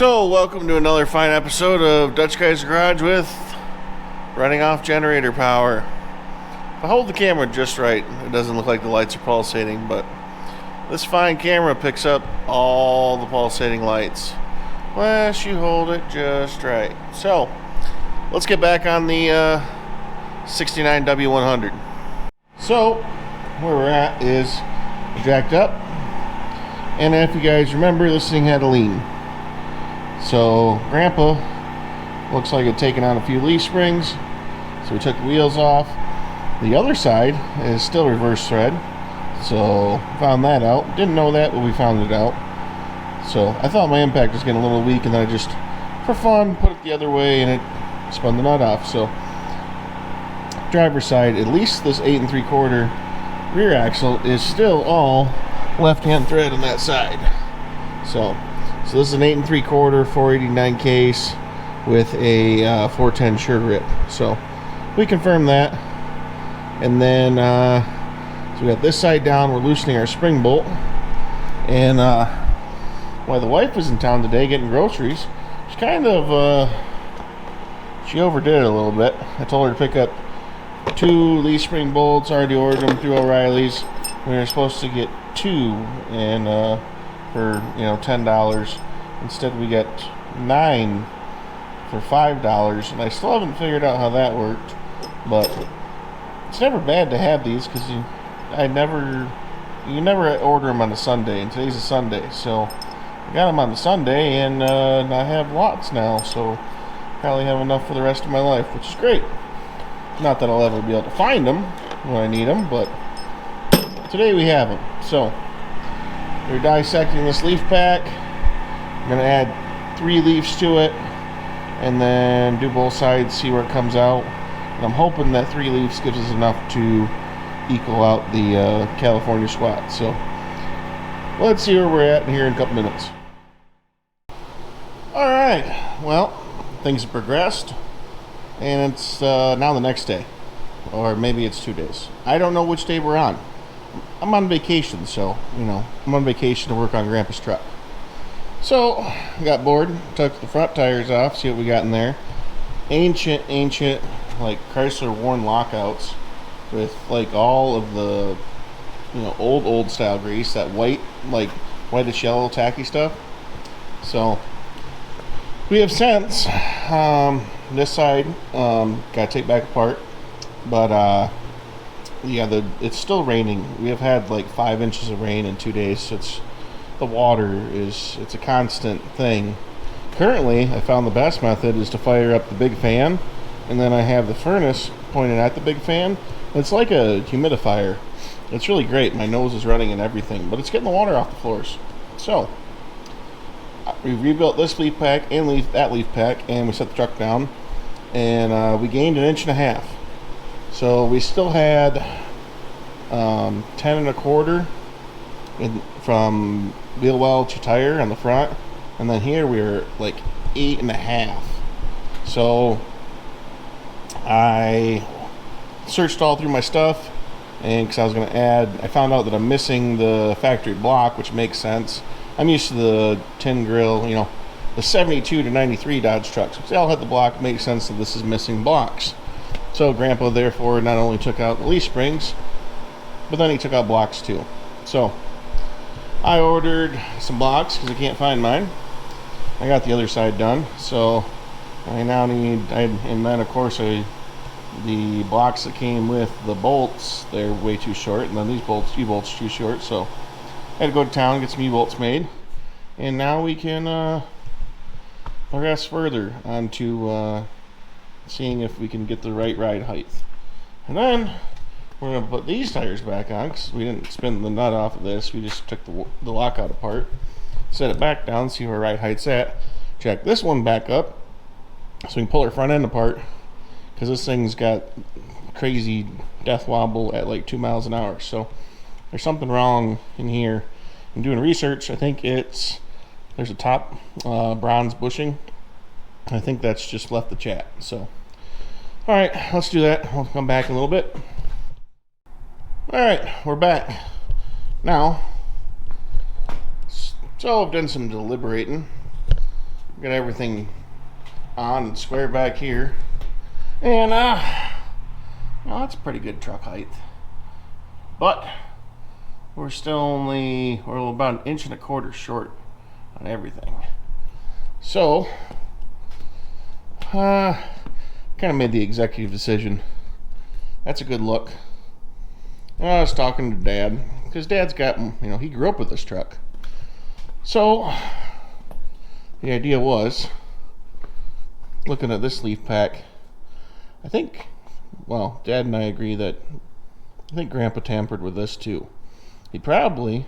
So, welcome to another fine episode of Dutch Guy's Garage with running off generator power. If I hold the camera just right, it doesn't look like the lights are pulsating, but this fine camera picks up all the pulsating lights. Unless you hold it just right. So, let's get back on the 69 W100. So, where we're at is jacked up. And if you guys remember, this thing had a lean. So Grandpa looks like it taken on a few leaf springs, so we took the wheels off. The other side is still reverse thread, so found that out. Didn't know that, but we found it out. So I thought my impact was getting a little weak, and then I just, for fun, put it the other way and it spun the nut off. So driver's side, at least this 8 3/4 rear axle is still all left-hand thread on that side. So this is an 8 3/4 489 case with a 410 sure grip. So we confirmed that. And then so we got this side down. We're loosening our spring bolt. And while the wife was in town today getting groceries, she kind of she overdid it a little bit. I told her to pick up 2 leaf spring bolts. Already ordered them through O'Reilly's. We were supposed to get 2 and for $10. Instead we got 9 for $5, and I still haven't figured out how that worked. But it's never bad to have these, because you never order them on a Sunday, and today's a Sunday, so I got them on the Sunday, and I have lots now, so probably have enough for the rest of my life, which is great. Not that I'll ever be able to find them when I need them, but today we have them. So we're dissecting this leaf pack. I'm going to add 3 leaves to it and then do both sides, see where it comes out. And I'm hoping that 3 leaves gives us enough to equal out the California squat. So let's see where we're at here in a couple minutes. Alright, well, things have progressed, and it's now the next day, or maybe it's 2 days. I don't know which day we're on. I'm on vacation, so, I'm on vacation to work on Grandpa's truck. So, I got bored, took the front tires off, see what we got in there. Ancient, like Chrysler worn lockouts with like all of the, old style grease, that white, like whitish yellow tacky stuff. So, we have since, this side, got to take back apart, but, yeah, it's still raining. We have had like 5 inches of rain in 2 days, so the water it's a constant thing. Currently, I found the best method is to fire up the big fan, and then I have the furnace pointed at the big fan. It's like a humidifier. It's really great. My nose is running and everything, but it's getting the water off the floors. So we rebuilt this leaf pack and that leaf pack, and we set the truck down, and we gained 1.5 inches. So we still had 10 1/4 from wheel well to tire on the front, and then here we were like 8.5. So I searched all through my stuff, and because I was going to add, I found out that I'm missing the factory block, which makes sense. I'm used to the tin grill, the 72 to 93 Dodge trucks. They all had the block. It makes sense that this is missing blocks. So Grandpa therefore not only took out the leaf springs, but then he took out blocks too. So I ordered some blocks because I can't find mine. I got the other side done, so I now need, and then of course the blocks that came with the bolts, they're way too short, and then these U-bolts too short, so I had to go to town and get some U-bolts made, and now we can progress further onto seeing if we can get the right ride height. And then we're going to put these tires back on, because we didn't spin the nut off of this. We just took the lockout apart, set it back down, see where ride height's at, check this one back up so we can pull our front end apart, because this thing's got crazy death wobble at like 2 miles an hour. So there's something wrong in here. I'm doing research. I think there's a top bronze bushing. I think that's just left the chat. So alright, let's do that. I'll come back in a little bit. Alright, we're back now. So I've done some deliberating, got everything on and square back here. And that's pretty good truck height. But we're still we're about 1.25 inches short on everything. So kind of made the executive decision. That's a good look. And I was talking to Dad, because Dad's got, he grew up with this truck. So the idea was, looking at this leaf pack, I think, Dad and I agree that I think Grandpa tampered with this too. He probably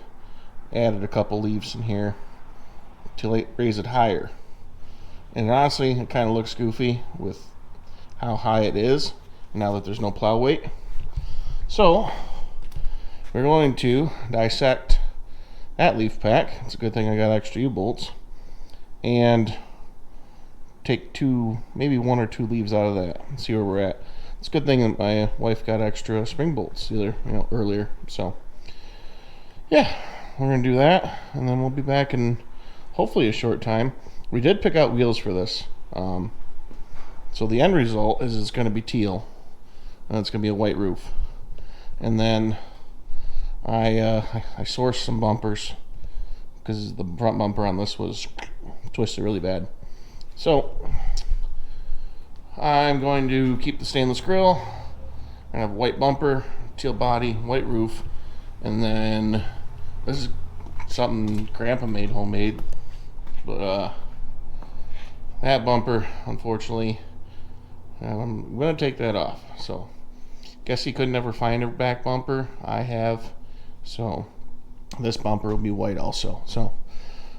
added a couple leaves in here to raise it higher. And honestly, it kind of looks goofy with how high it is now that there's no plow weight. So we're going to dissect that leaf pack. It's a good thing I got extra U-bolts. And take maybe 1 or 2 leaves out of that and see where we're at. It's a good thing that my wife got extra spring bolts earlier. So yeah, we're gonna do that, and then we'll be back in hopefully a short time. We did pick out wheels for this, so the end result is it's going to be teal, and it's going to be a white roof. And then I sourced some bumpers because the front bumper on this was twisted really bad. So I'm going to keep the stainless grille and have white bumper, teal body, white roof, and then this is something Grandpa made homemade, but that bumper, unfortunately, I'm gonna take that off. So guess he could never find a back bumper. I have, so this bumper will be white also. So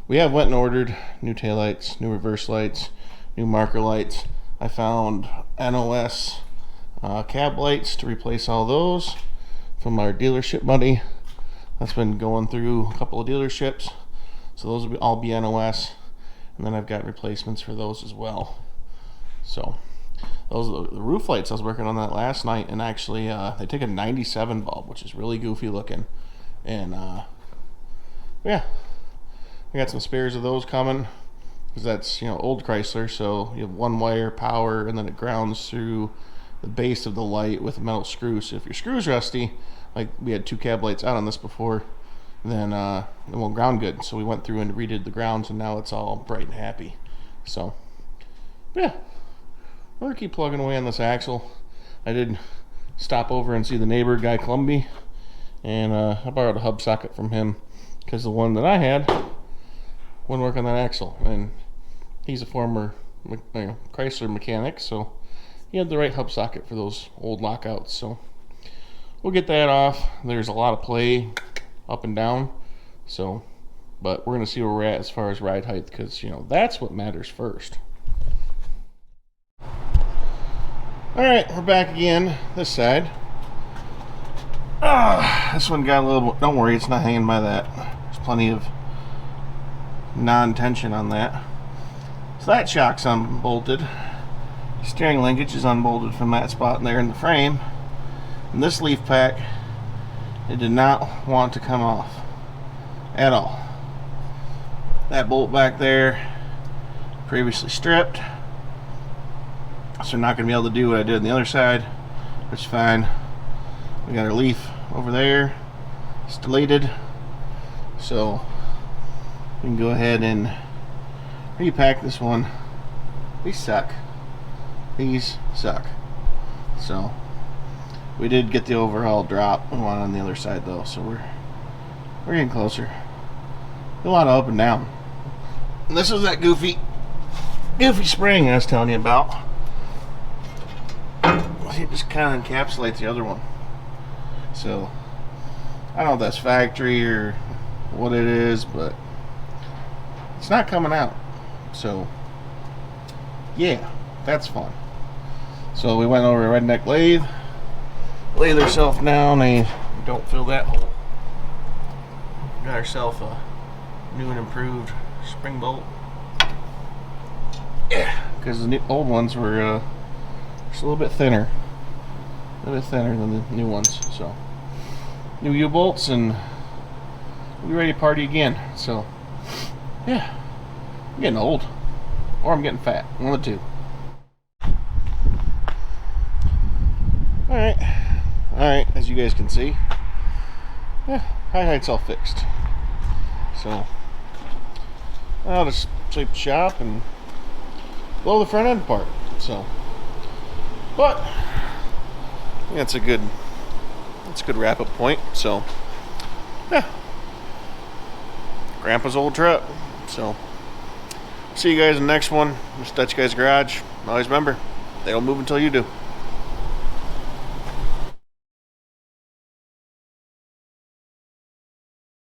we have went and ordered new taillights, new reverse lights, new marker lights. I found NOS cab lights to replace all those from our dealership buddy. That's been going through a couple of dealerships, so those will all be NOS, and then I've got replacements for those as well. So those are the roof lights. I was working on that last night, and actually they take a 97 bulb, which is really goofy looking, and yeah, I got some spares of those coming, because that's old Chrysler, so you have one wire power, and then it grounds through the base of the light with a metal screw. So if your screw's rusty, like we had 2 cab lights out on this before, then it won't ground good. So we went through and redid the grounds, and now it's all bright and happy. So yeah, we're gonna keep plugging away on this axle. I did stop over and see the neighbor, Guy Clumby, and I borrowed a hub socket from him because the one that I had wouldn't work on that axle, and he's a former Chrysler mechanic, so he had the right hub socket for those old lockouts. So we'll get that off. There's a lot of play up and down, so, but we're gonna see where we're at as far as ride height, because that's what matters first. All right, we're back again this side. This one got a little, don't worry, it's not hanging by that. There's plenty of non-tension on that. So that shock's unbolted. Steering linkage is unbolted from that spot there in the frame. And this leaf pack, it did not want to come off at all. That bolt back there, previously stripped, so we're not going to be able to do what I did on the other side, which is fine. We got our leaf over there, it's deleted, so we can go ahead and repack this one. These suck. These suck. So we did get the overall drop one on the other side though, so we're getting closer. A lot of up and down. And this is that goofy spring I was telling you about. It just kind of encapsulates the other one. So I don't know if that's factory or what it is, but it's not coming out. So yeah, that's fun. So we went over a redneck lathe, laid ourselves down, and don't fill that hole. Got ourselves a new and improved spring bolt. Yeah, because the old ones were just a little bit thinner. A little bit thinner than the new ones. So new U-bolts, and we'll be ready to party again. So yeah, I'm getting old. or I'm getting fat. One of the two. Alright, as you guys can see, yeah, high height's all fixed. So, I'll just shape the shop and blow the front end part. So, but yeah, it's a good wrap up point. So, yeah, Grandpa's old truck. So, see you guys in the next one. This is Dutch Guy's Garage. Always remember, they don't move until you do.